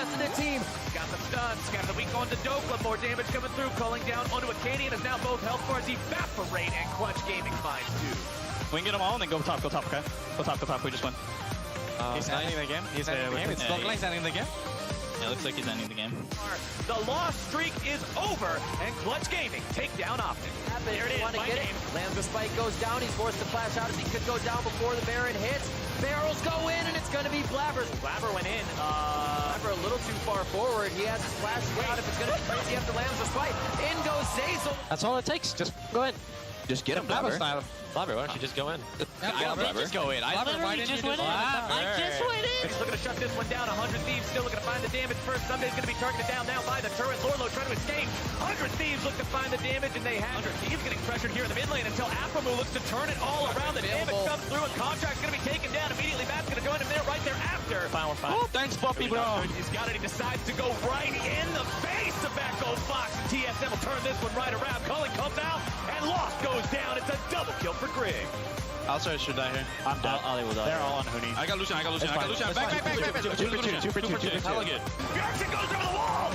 rest of their team. Got the stun, scatter the weak onto Dokla, more damage coming through, calling down onto Acadian, as now both health bars evaporate, and Clutch Gaming finds two. We can get them all and then go top, okay? Go top, we just win. He's ending the game. He's ending the game. It's looking like he's ending the game. Yeah, looks like he's ending the game. The loss streak is over, and Clutch Gaming take down Optic. There it is, get it. Lands the spike, goes down. He's forced to flash out as he could go down before the Baron hits. Barrels go in, and it's going to be Blabbers. Blabber went in. Blabber a little too far forward. He has his flash out. If it's going to be crazy after lands the spike, in goes Zazel. That's all it takes. Just go in. Just get him, Blabber. Blabber, why don't you just go in? Just go in. I literally just went in. I just went in. He's looking to shut this one down. 100 Thieves still looking to find the damage first. Sunday's going to be targeted down now by the turret. Lorlo trying to escape. 100 Thieves look to find the damage, and they have 100 Thieves getting pressured here in the mid lane until Aphromoo looks to turn it all around. The damage comes through, and Contract's going to be taken down immediately. Matt's going to join him there right there after. Fine, we're fine. Oh, thanks, Puppy, bro. He's got it. He decides to go right in the face of that Gold Fox, and TSM will turn this one right around. Culling comes out, and Lost goes down. It's a double kill for Greg. Alcer should die here. I'm dead. Ali will die. They're all on Huni. I got Lucian. Back. 2 for 2. Hella good. Jackson goes over the wall.